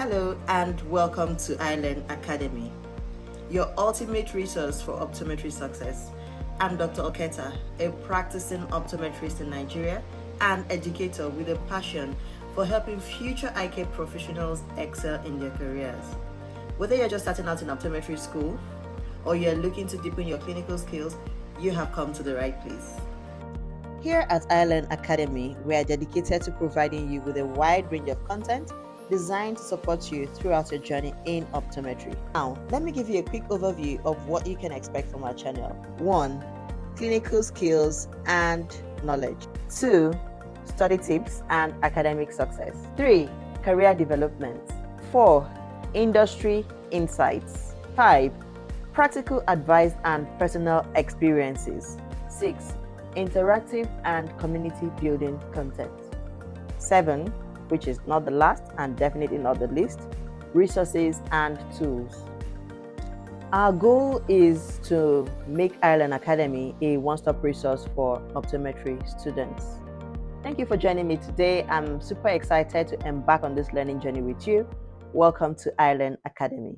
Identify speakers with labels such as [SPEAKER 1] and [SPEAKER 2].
[SPEAKER 1] Hello and welcome to iLearn Academy, your ultimate resource for optometry success. I'm Dr. Oketa, a practicing optometrist in Nigeria and educator with a passion for helping future eye care professionals excel in their careers. Whether you're just starting out in optometry school or you're looking to deepen your clinical skills, you have come to the right place. Here at iLearn Academy, we are dedicated to providing you with a wide range of content designed to support you throughout your journey in optometry. Now, let me give you a quick overview of what you can expect from our channel. 1. Clinical skills and knowledge. 2. Study tips and academic success. 3. Career development. 4. Industry insights. 5. Practical advice and personal experiences. 6. Interactive and community building content. 7, which is not the last and definitely not the least, resources and tools. Our goal is to make iLearn Academy a one-stop resource for optometry students. Thank you for joining me today. I'm super excited to embark on this learning journey with you. Welcome to iLearn Academy.